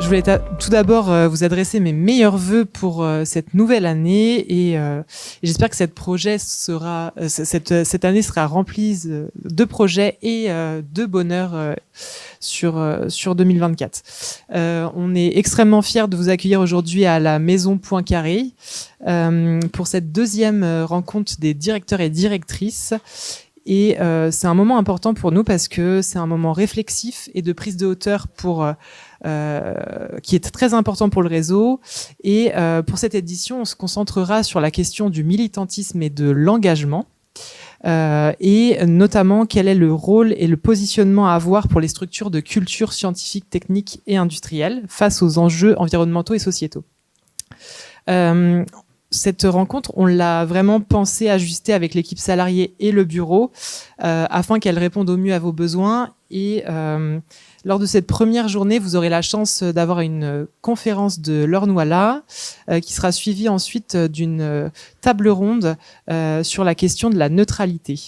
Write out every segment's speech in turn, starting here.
Je voulais tout d'abord vous adresser mes meilleurs vœux pour cette nouvelle année et j'espère que cette année sera remplie de projets et de bonheur sur 2024. On est extrêmement fiers de vous accueillir aujourd'hui à la Maison Poincaré pour cette deuxième rencontre des directeurs et directrices. Et c'est un moment important pour nous parce que c'est un moment réflexif et de prise de hauteur qui est très important pour le réseau. Et pour cette édition, on se concentrera sur la question du militantisme et de l'engagement. Et notamment quel est le rôle et le positionnement à avoir pour les structures de culture scientifique, technique et industrielle face aux enjeux environnementaux et sociétaux. Cette rencontre, on l'a vraiment pensée, ajustée avec l'équipe salariée et le bureau afin qu'elle réponde au mieux à vos besoins. Et lors de cette première journée, vous aurez la chance d'avoir une conférence de Laure Nouala qui sera suivie ensuite d'une table ronde sur la question de la neutralité.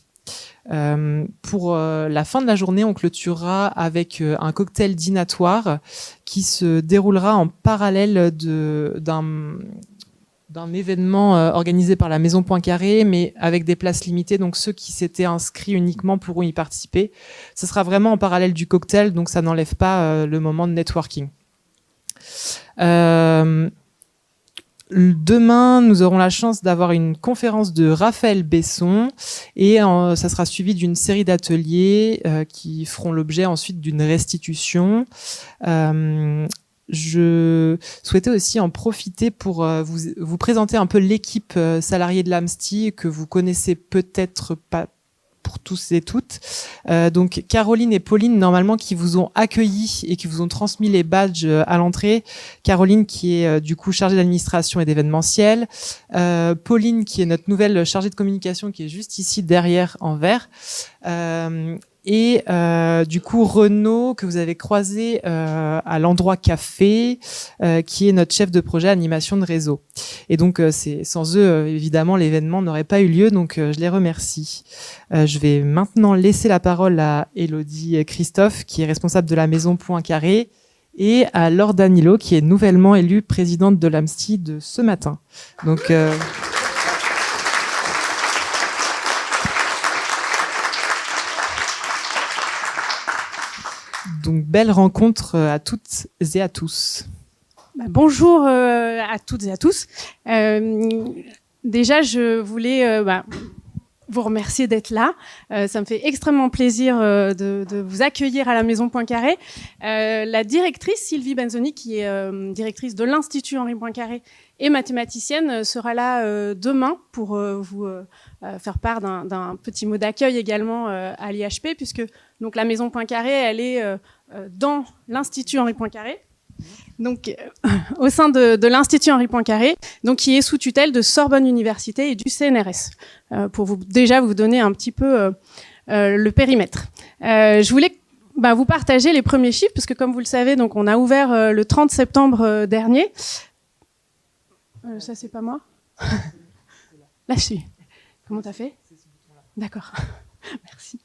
Pour la fin de la journée, on clôturera avec un cocktail dînatoire qui se déroulera en parallèle d'un événement organisé par la Maison Poincaré, mais avec des places limitées. Donc ceux qui s'étaient inscrits uniquement pourront y participer. Ce sera vraiment en parallèle du cocktail, donc ça n'enlève pas le moment de networking. Demain, nous aurons la chance d'avoir une conférence de Raphaël Besson et ça sera suivi d'une série d'ateliers qui feront l'objet ensuite d'une restitution. Je souhaitais aussi en profiter pour vous présenter un peu l'équipe salariée de l'AMSTI que vous connaissez peut-être pas pour tous et toutes. Donc Caroline et Pauline, normalement, qui vous ont accueillis et qui vous ont transmis les badges à l'entrée. Caroline qui est du coup chargée d'administration et d'événementiel. Pauline qui est notre nouvelle chargée de communication qui est juste ici derrière en vert. Et du coup Renaud que vous avez croisé à l'endroit café qui est notre chef de projet animation de réseau. Et donc c'est sans eux évidemment l'événement n'aurait pas eu lieu, donc je les remercie. Je vais maintenant laisser la parole à Élodie Christophe qui est responsable de la Maison Poincaré et à Laure Danilo qui est nouvellement élue présidente de l'AMSTI de ce matin. Donc Donc, belle rencontre à toutes et à tous. Bonjour à toutes et à tous. Déjà, je voulais vous remercier d'être là. Ça me fait extrêmement plaisir de vous accueillir à la Maison Poincaré. La directrice, Sylvie Benzoni, qui est directrice de l'Institut Henri Poincaré et mathématicienne, sera là demain pour vous faire part d'un petit mot d'accueil également à l'IHP, puisque donc la Maison Poincaré, elle est dans l'Institut Henri Poincaré, donc au sein de l'Institut Henri Poincaré, donc qui est sous tutelle de Sorbonne Université et du CNRS, pour vous donner un petit peu le périmètre. Je voulais vous partager les premiers chiffres, parce que comme vous le savez, donc on a ouvert le 30 septembre dernier. Ça c'est pas moi. Là je suis. Comment t'as fait? D'accord. Merci.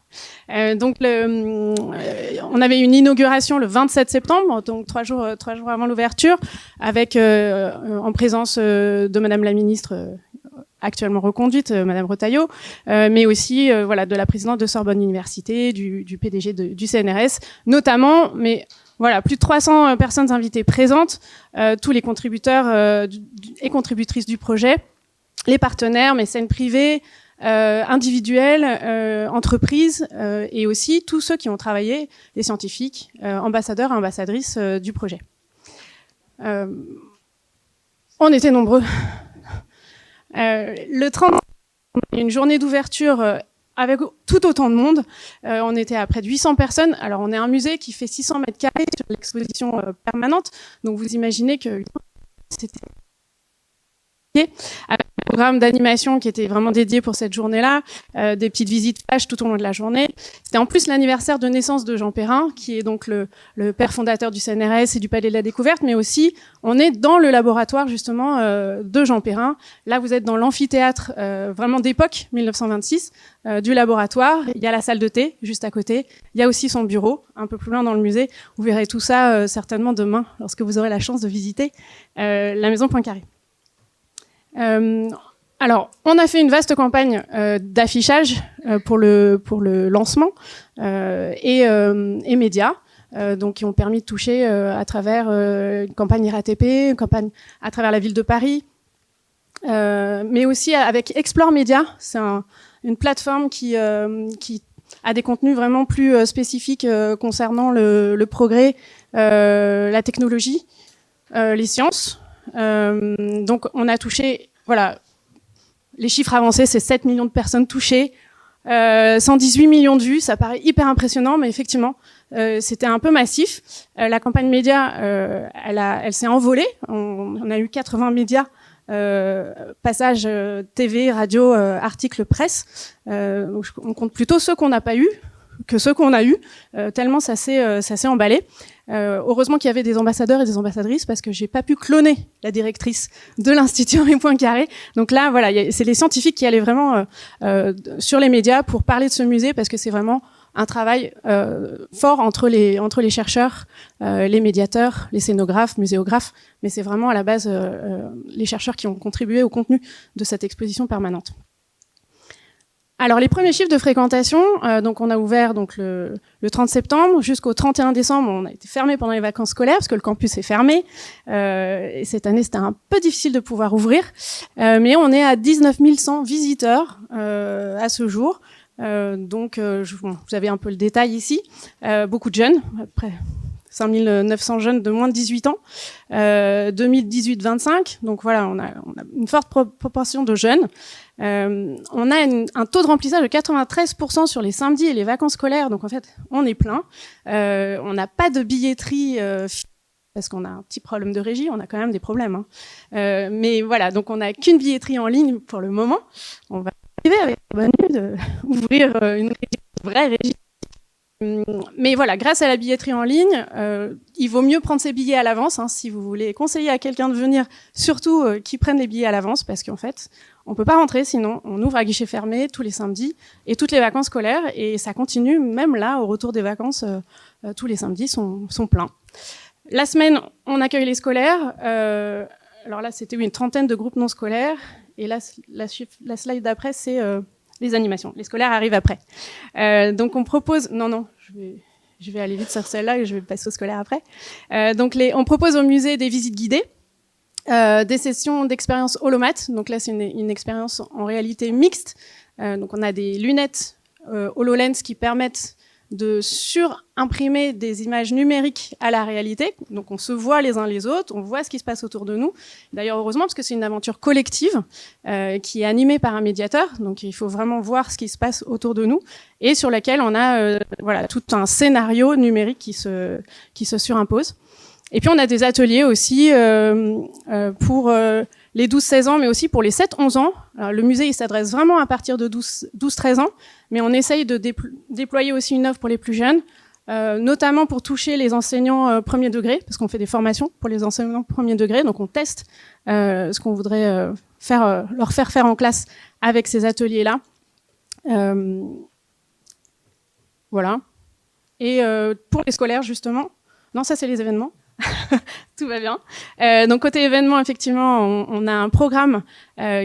Donc, on avait une inauguration le 27 septembre, donc 3 jours avant l'ouverture, avec en présence de Madame la ministre actuellement reconduite, Madame Retailleau, mais aussi de la présidente de Sorbonne Université, du PDG du CNRS, notamment, mais voilà, plus de 300 personnes invitées présentes, tous les contributeurs et contributrices du projet, les partenaires, mécènes privés, individuels, entreprises et aussi tous ceux qui ont travaillé, les scientifiques, ambassadeurs et ambassadrices du projet. On était nombreux. Le 30, une journée d'ouverture avec tout autant de monde. On était à près de 800 personnes. Alors on est un musée qui fait 600 mètres carrés sur l'exposition permanente. Donc vous imaginez que c'était avec un programme d'animation qui était vraiment dédié pour cette journée-là, des petites visites flash tout au long de la journée. C'était en plus l'anniversaire de naissance de Jean Perrin, qui est donc le père fondateur du CNRS et du Palais de la Découverte, mais aussi on est dans le laboratoire justement de Jean Perrin. Là, vous êtes dans l'amphithéâtre vraiment d'époque, 1926, du laboratoire. Il y a la salle de thé juste à côté. Il y a aussi son bureau, un peu plus loin dans le musée. Vous verrez tout ça certainement demain, lorsque vous aurez la chance de visiter la maison Poincaré. Alors, on a fait une vaste campagne d'affichage pour le lancement et médias, donc qui ont permis de toucher à travers une campagne RATP, une campagne à travers la ville de Paris, mais aussi avec Explore Média. C'est une plateforme qui a des contenus vraiment plus spécifiques concernant le progrès, la technologie, les sciences. Donc on a touché, voilà, les chiffres avancés, c'est 7 millions de personnes touchées, 118 millions de vues, ça paraît hyper impressionnant, mais effectivement, c'était un peu massif. La campagne média, elle s'est envolée, on a eu 80 médias, passages TV, radio, articles, presse, donc on compte plutôt ceux qu'on n'a pas eu que ceux qu'on a eu, tellement ça s'est emballé. Heureusement qu'il y avait des ambassadeurs et des ambassadrices parce que j'ai pas pu cloner la directrice de l'Institut Henri Poincaré. Donc là, voilà, c'est les scientifiques qui allaient vraiment sur les médias pour parler de ce musée parce que c'est vraiment un travail fort entre les chercheurs, les médiateurs, les scénographes, muséographes, mais c'est vraiment à la base les chercheurs qui ont contribué au contenu de cette exposition permanente. Alors les premiers chiffres de fréquentation, donc on a ouvert donc le 30 septembre jusqu'au 31 décembre. On a été fermé pendant les vacances scolaires parce que le campus est fermé. Et cette année, c'était un peu difficile de pouvoir ouvrir, mais on est à 19 100 visiteurs à ce jour. Donc vous avez un peu le détail ici. Beaucoup de jeunes, après 5900 jeunes de moins de 18 ans, 2018-25. Donc voilà, on a une forte proportion de jeunes. On a un taux de remplissage de 93% sur les samedis et les vacances scolaires. Donc en fait, on est plein. On n'a pas de billetterie parce qu'on a un petit problème de régie. On a quand même des problèmes. Hein. Mais voilà, donc on n'a qu'une billetterie en ligne pour le moment. On va arriver avec la bonne idée d'ouvrir une vraie régie. Mais voilà, grâce à la billetterie en ligne, il vaut mieux prendre ses billets à l'avance. Hein, si vous voulez conseiller à quelqu'un de venir, surtout qu'ils prennent les billets à l'avance, parce qu'en fait, on peut pas rentrer, sinon on ouvre à guichet fermé tous les samedis et toutes les vacances scolaires, et ça continue même là, au retour des vacances, tous les samedis sont pleins. La semaine, on accueille les scolaires. Alors là, c'était une trentaine de groupes non scolaires, et là, la slide d'après, c'est les animations. Les scolaires arrivent après. Donc on propose... Non, je vais aller vite sur celle-là et je vais passer au scolaire après. Donc on propose au musée des visites guidées, des sessions d'expérience holomat. Donc là, c'est une expérience en réalité mixte. Donc on a des lunettes HoloLens qui permettent de surimprimer des images numériques à la réalité. Donc on se voit les uns les autres, on voit ce qui se passe autour de nous. D'ailleurs, heureusement, parce que c'est une aventure collective qui est animée par un médiateur. Donc il faut vraiment voir ce qui se passe autour de nous et sur laquelle on a voilà, tout un scénario numérique qui se surimpose. Et puis on a des ateliers aussi pour les 12-16 ans, mais aussi pour les 7-11 ans. Alors, le musée, il s'adresse vraiment à partir de 12-13 ans, mais on essaye de déployer aussi une offre pour les plus jeunes, notamment pour toucher les enseignants premier degré, parce qu'on fait des formations pour les enseignants premier degré, donc on teste ce qu'on voudrait leur faire faire en classe avec ces ateliers-là. Voilà. Et pour les scolaires, justement, non, ça c'est les événements. Tout va bien. Donc côté événement, effectivement, on a un programme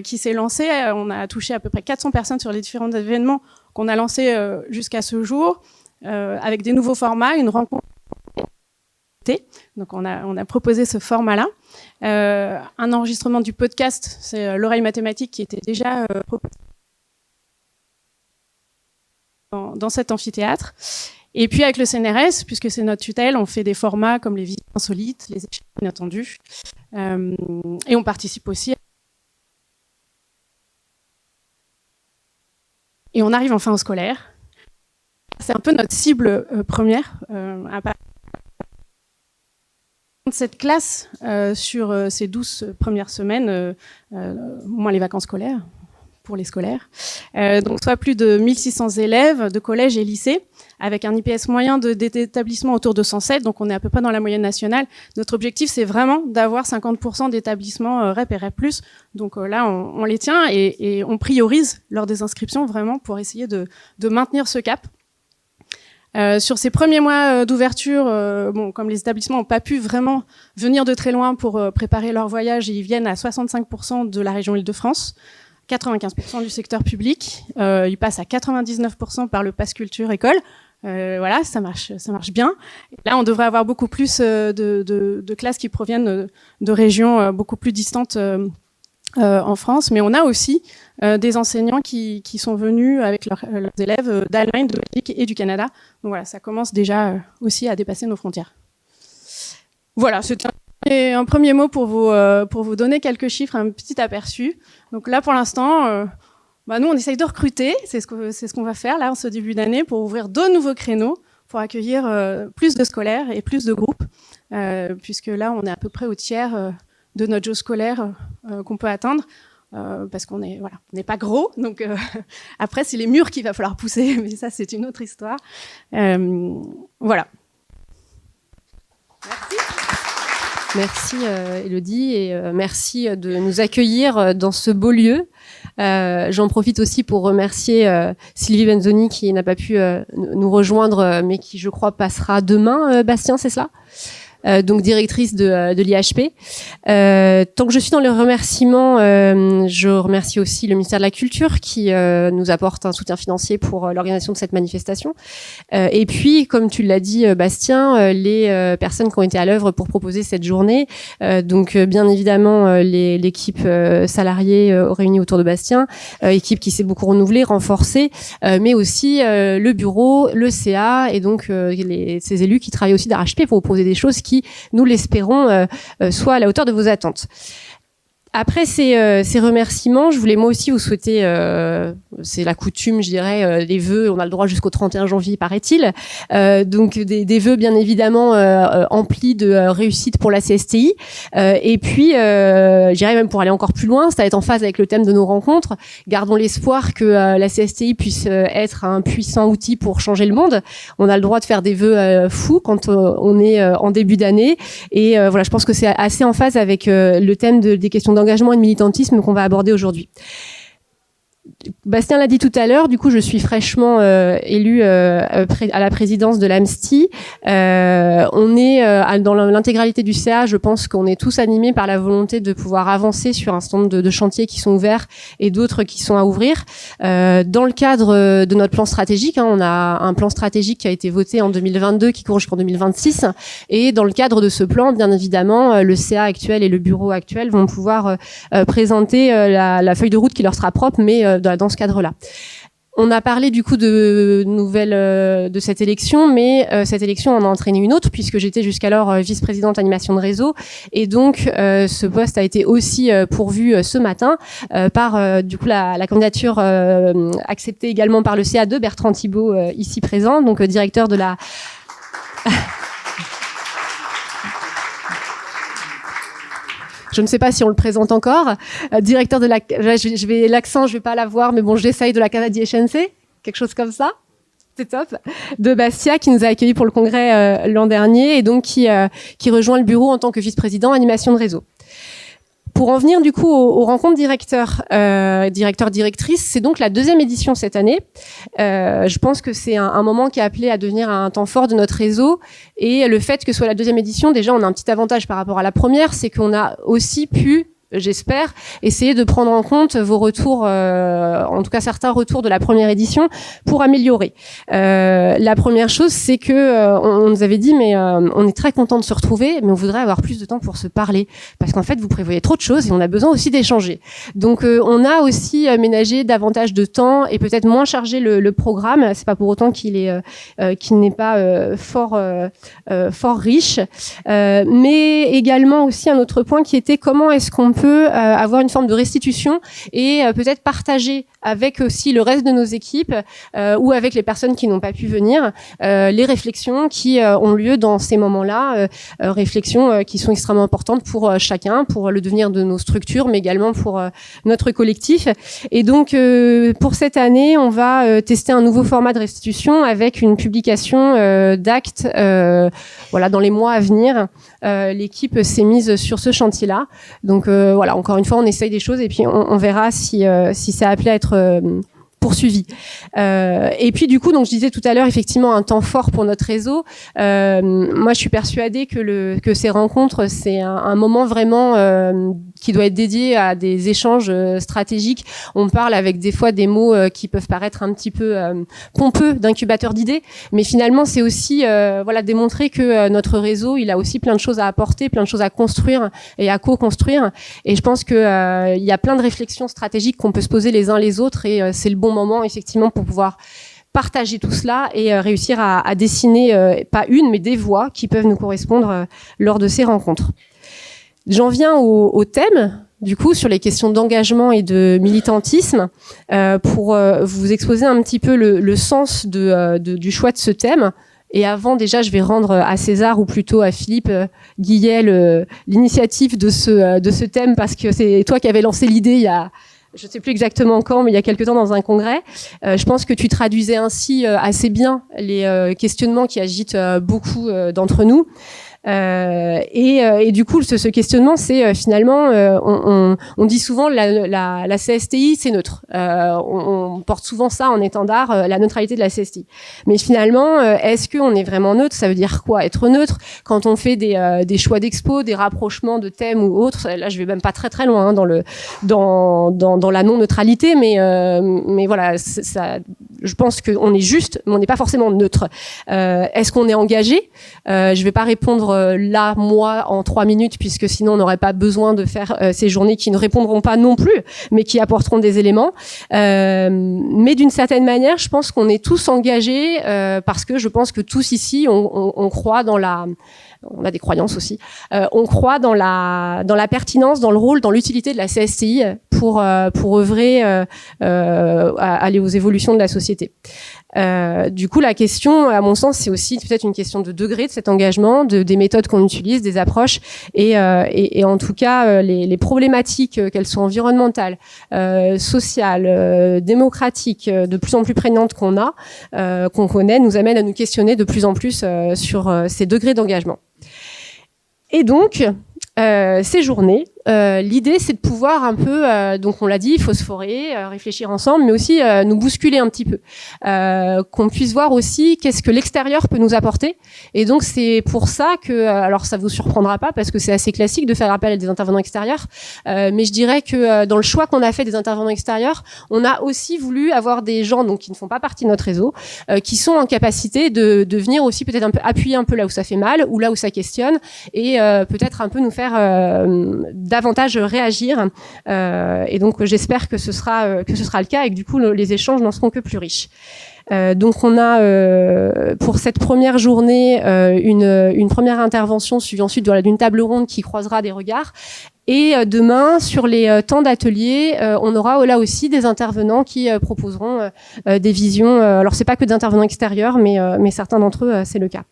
qui s'est lancé. On a touché à peu près 400 personnes sur les différents événements qu'on a lancés jusqu'à ce jour, avec des nouveaux formats, une rencontre. Donc on a proposé ce format-là. Un enregistrement du podcast, c'est l'oreille mathématique qui était déjà proposé dans cet amphithéâtre. Et puis avec le CNRS, puisque c'est notre tutelle, on fait des formats comme les visites insolites, les échecs inattendus, et on participe aussi. Et on arrive enfin au scolaire. C'est un peu notre cible première. de cette classe sur ces 12 premières semaines, moins les vacances scolaires, pour les scolaires. Donc, soit plus de 1600 élèves de collège et lycée, avec un IPS moyen d'établissement autour de 107, donc on est à peu près dans la moyenne nationale. Notre objectif, c'est vraiment d'avoir 50% d'établissements REP et REP+. Donc là, on les tient et on priorise lors des inscriptions vraiment pour essayer de maintenir ce cap. Sur ces premiers mois d'ouverture, bon, comme les établissements n'ont pas pu vraiment venir de très loin pour préparer leur voyage, ils viennent à 65% de la région Île-de-France, 95% du secteur public, ils passent à 99% par le Pass Culture École. Voilà, ça marche bien. Et là, on devrait avoir beaucoup plus de classes qui proviennent de régions beaucoup plus distantes en France, mais on a aussi des enseignants qui sont venus avec leurs élèves d'Allemagne, de Belgique et du Canada. Donc voilà, ça commence déjà aussi à dépasser nos frontières. Voilà, c'était un premier mot pour vous donner quelques chiffres, un petit aperçu. Donc là, pour l'instant, nous, on essaye de recruter, c'est ce qu'on va faire là en ce début d'année pour ouvrir de nouveaux créneaux, pour accueillir plus de scolaires et plus de groupes, puisque là, on est à peu près au tiers de notre jauge scolaire qu'on peut atteindre, parce qu'on est on n'est pas gros, donc après c'est les murs qu'il va falloir pousser, mais ça c'est une autre histoire. Voilà. Merci. Merci Élodie et merci de nous accueillir dans ce beau lieu. J'en profite aussi pour remercier Sylvie Benzoni qui n'a pas pu nous rejoindre, mais qui je crois passera demain. Bastien, c'est cela ? Donc directrice de l'IHP. Tant que je suis dans les remerciements, je remercie aussi le ministère de la Culture qui nous apporte un soutien financier pour l'organisation de cette manifestation. Et puis, comme tu l'as dit, Bastien, les personnes qui ont été à l'œuvre pour proposer cette journée. Donc, bien évidemment, l'équipe salariée réunie autour de Bastien, équipe qui s'est beaucoup renouvelée, renforcée, mais aussi le bureau, le CA et donc ces élus qui travaillent aussi d'arrache-pied pour proposer des choses qui, nous l'espérons, soient à la hauteur de vos attentes. Après ces remerciements, je voulais moi aussi vous souhaiter, c'est la coutume, je dirais, des vœux. On a le droit jusqu'au 31 janvier, paraît-il. Donc des vœux bien évidemment emplis de réussite pour la CSTI. Et puis, je dirais même pour aller encore plus loin, ça va être en phase avec le thème de nos rencontres. Gardons l'espoir que la CSTI puisse être un puissant outil pour changer le monde. On a le droit de faire des vœux fous quand on est en début d'année. Et voilà, je pense que c'est assez en phase avec le thème des questions d'engagement et de militantisme qu'on va aborder aujourd'hui. Bastien l'a dit tout à l'heure, du coup je suis fraîchement élue à la présidence de l'AMSTI. On est dans l'intégralité du CA, je pense qu'on est tous animés par la volonté de pouvoir avancer sur un certain nombre de chantiers qui sont ouverts et d'autres qui sont à ouvrir. Dans le cadre de notre plan stratégique, on a un plan stratégique qui a été voté en 2022 qui court jusqu'en 2026 et dans le cadre de ce plan, bien évidemment, le CA actuel et le bureau actuel vont pouvoir présenter la feuille de route qui leur sera propre, mais dans ce cadre-là. On a parlé du coup de nouvelles de cette élection, mais cette élection en a entraîné une autre puisque j'étais jusqu'alors vice-présidente animation de réseau et donc ce poste a été aussi pourvu ce matin par du coup la candidature acceptée également par le CA de Bertrand Thibault ici présent, donc directeur de la je ne sais pas si on le présente encore, directeur de la... Je vais l'accent, je vais pas l'avoir, mais bon, j'essaye de la Canadiense, quelque chose comme ça. C'est top. De Bastia, qui nous a accueillis pour le congrès l'an dernier et donc qui rejoint le bureau en tant que vice-président animation de réseau. Pour en venir du coup aux rencontres directeurs-directrices, c'est donc la deuxième édition cette année. Je pense que c'est un moment qui est appelé à devenir un temps fort de notre réseau. Et le fait que ce soit la deuxième édition, déjà on a un petit avantage par rapport à la première, c'est qu'on a aussi pu, j'espère, essayer de prendre en compte vos retours, en tout cas certains retours de la première édition, pour améliorer. La première chose, c'est que on nous avait dit, mais on est très content de se retrouver, mais on voudrait avoir plus de temps pour se parler, parce qu'en fait, vous prévoyez trop de choses et on a besoin aussi d'échanger. Donc, on a aussi ménagé davantage de temps et peut-être moins chargé le programme. C'est pas pour autant qu'il n'est pas fort riche, mais également aussi un autre point qui était comment est-ce qu'on peut avoir une forme de restitution et peut-être partager avec aussi le reste de nos équipes ou avec les personnes qui n'ont pas pu venir, les réflexions qui ont lieu dans ces moments-là, réflexions qui sont extrêmement importantes pour chacun, pour le devenir de nos structures, mais également pour notre collectif. Et donc, pour cette année, on va tester un nouveau format de restitution avec une publication d'actes voilà, dans les mois à venir. L'équipe s'est mise sur ce chantier-là. Donc voilà, encore une fois, on essaye des choses et puis on verra si ça a appelé à être poursuivi. Et puis du coup, donc je disais tout à l'heure, effectivement, un temps fort pour notre réseau. Moi, je suis persuadée que ces rencontres, c'est un moment vraiment qui doit être dédié à des échanges stratégiques. On parle avec des fois des mots qui peuvent paraître un petit peu pompeux d'incubateur d'idées, mais finalement, c'est aussi voilà, démontrer que notre réseau, il a aussi plein de choses à apporter, plein de choses à construire et à co-construire. Et je pense que il y a plein de réflexions stratégiques qu'on peut se poser les uns les autres, et c'est le bon moment effectivement pour pouvoir partager tout cela et réussir à dessiner pas une mais des voies qui peuvent nous correspondre lors de ces rencontres. J'en viens au thème, du coup, sur les questions d'engagement et de militantisme, pour vous exposer un petit peu le sens du choix de ce thème. Et avant, déjà, je vais rendre à César, ou plutôt à Philippe Guillet, l'initiative de ce thème, parce que c'est toi qui avais lancé l'idée il y a... Je ne sais plus exactement quand, mais il y a quelque temps dans un congrès. Je pense que tu traduisais ainsi assez bien les questionnements qui agitent beaucoup d'entre nous. Et du coup, ce questionnement, c'est finalement, on dit souvent la CSTI, c'est neutre. On porte souvent ça en étendard, la neutralité de la CSTI. Mais finalement, est-ce qu'on est vraiment neutre? Ça veut dire quoi, être neutre? Quand on fait des choix d'expo, des rapprochements de thèmes ou autres, là, je vais même pas très très loin hein, dans la non-neutralité, mais voilà, ça, je pense qu'on est juste, mais on n'est pas forcément neutre. Est-ce qu'on est engagé? Je vais pas répondre là, moi, en 3 minutes, puisque sinon on n'aurait pas besoin de faire ces journées qui ne répondront pas non plus, mais qui apporteront des éléments. Mais d'une certaine manière, je pense qu'on est tous engagés parce que je pense que tous ici, on croit dans la... On a des croyances aussi. On croit dans la pertinence, dans le rôle, dans l'utilité de la CSTI pour œuvrer à aller aux évolutions de la société. Du coup, la question, à mon sens, c'est aussi peut-être une question de degré de cet engagement, des méthodes qu'on utilise, des approches, et en tout cas, les problématiques, qu'elles soient environnementales, sociales, démocratiques, de plus en plus prégnantes qu'on connaît, nous amènent à nous questionner de plus en plus sur ces degrés d'engagement. Et donc, ces journées, l'idée c'est de pouvoir un peu, donc on l'a dit, phosphorer, réfléchir ensemble, mais aussi nous bousculer un petit peu, qu'on puisse voir aussi qu'est-ce que l'extérieur peut nous apporter. Et donc c'est pour ça que, alors ça vous surprendra pas parce que c'est assez classique de faire appel à des intervenants extérieurs, mais je dirais que dans le choix qu'on a fait des intervenants extérieurs, on a aussi voulu avoir des gens donc qui ne font pas partie de notre réseau, qui sont en capacité de venir aussi peut-être un peu appuyer un peu là où ça fait mal ou là où ça questionne, et peut-être un peu nous faire davantage réagir, et donc j'espère que ce sera le cas et que du coup les échanges n'en seront que plus riches. Donc on a pour cette première journée une première intervention suivie ensuite d'une table ronde qui croisera des regards. Et demain, sur les temps d'atelier, on aura là aussi des intervenants qui proposeront des visions. Alors c'est pas que d'intervenants extérieurs, mais certains d'entre eux, c'est le cas.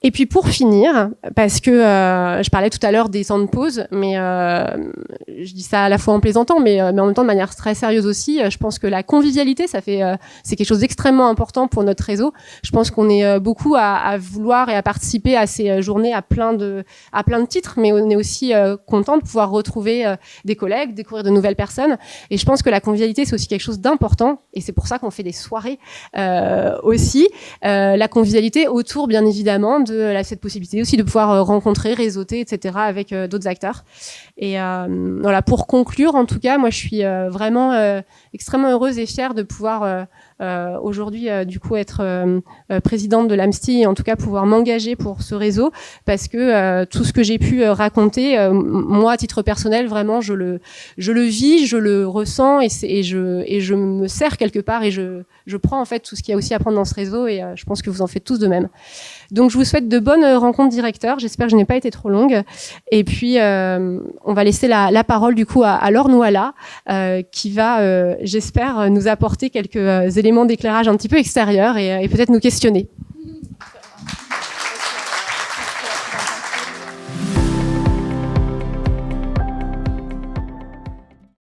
Et puis pour finir, parce que je parlais tout à l'heure des temps de pause, mais je dis ça à la fois en plaisantant, mais en même temps de manière très sérieuse aussi. Je pense que la convivialité, c'est quelque chose d'extrêmement important pour notre réseau. Je pense qu'on est beaucoup à vouloir et à participer à ces journées à plein de titres, mais on est aussi content de pouvoir retrouver des collègues, découvrir de nouvelles personnes. Et je pense que la convivialité, c'est aussi quelque chose d'important, et c'est pour ça qu'on fait des soirées aussi. La convivialité autour, bien évidemment, de cette possibilité aussi de pouvoir rencontrer, réseauter, etc. avec d'autres acteurs. Et voilà, pour conclure, en tout cas, moi je suis vraiment extrêmement heureuse et fière de pouvoir aujourd'hui du coup être présidente de l'AMSTI et en tout cas pouvoir m'engager pour ce réseau, parce que tout ce que j'ai pu raconter, moi à titre personnel, vraiment je le vis, je le ressens et je me sers quelque part et je prends en fait tout ce qu'il y a aussi à prendre dans ce réseau, et je pense que vous en faites tous de même. Donc je vous souhaite de bonnes rencontres directeurs, j'espère que je n'ai pas été trop longue, et puis on va laisser la parole du coup à Laure Nouala, qui va j'espère nous apporter quelques éléments d'éclairage un petit peu extérieurs et peut-être nous questionner.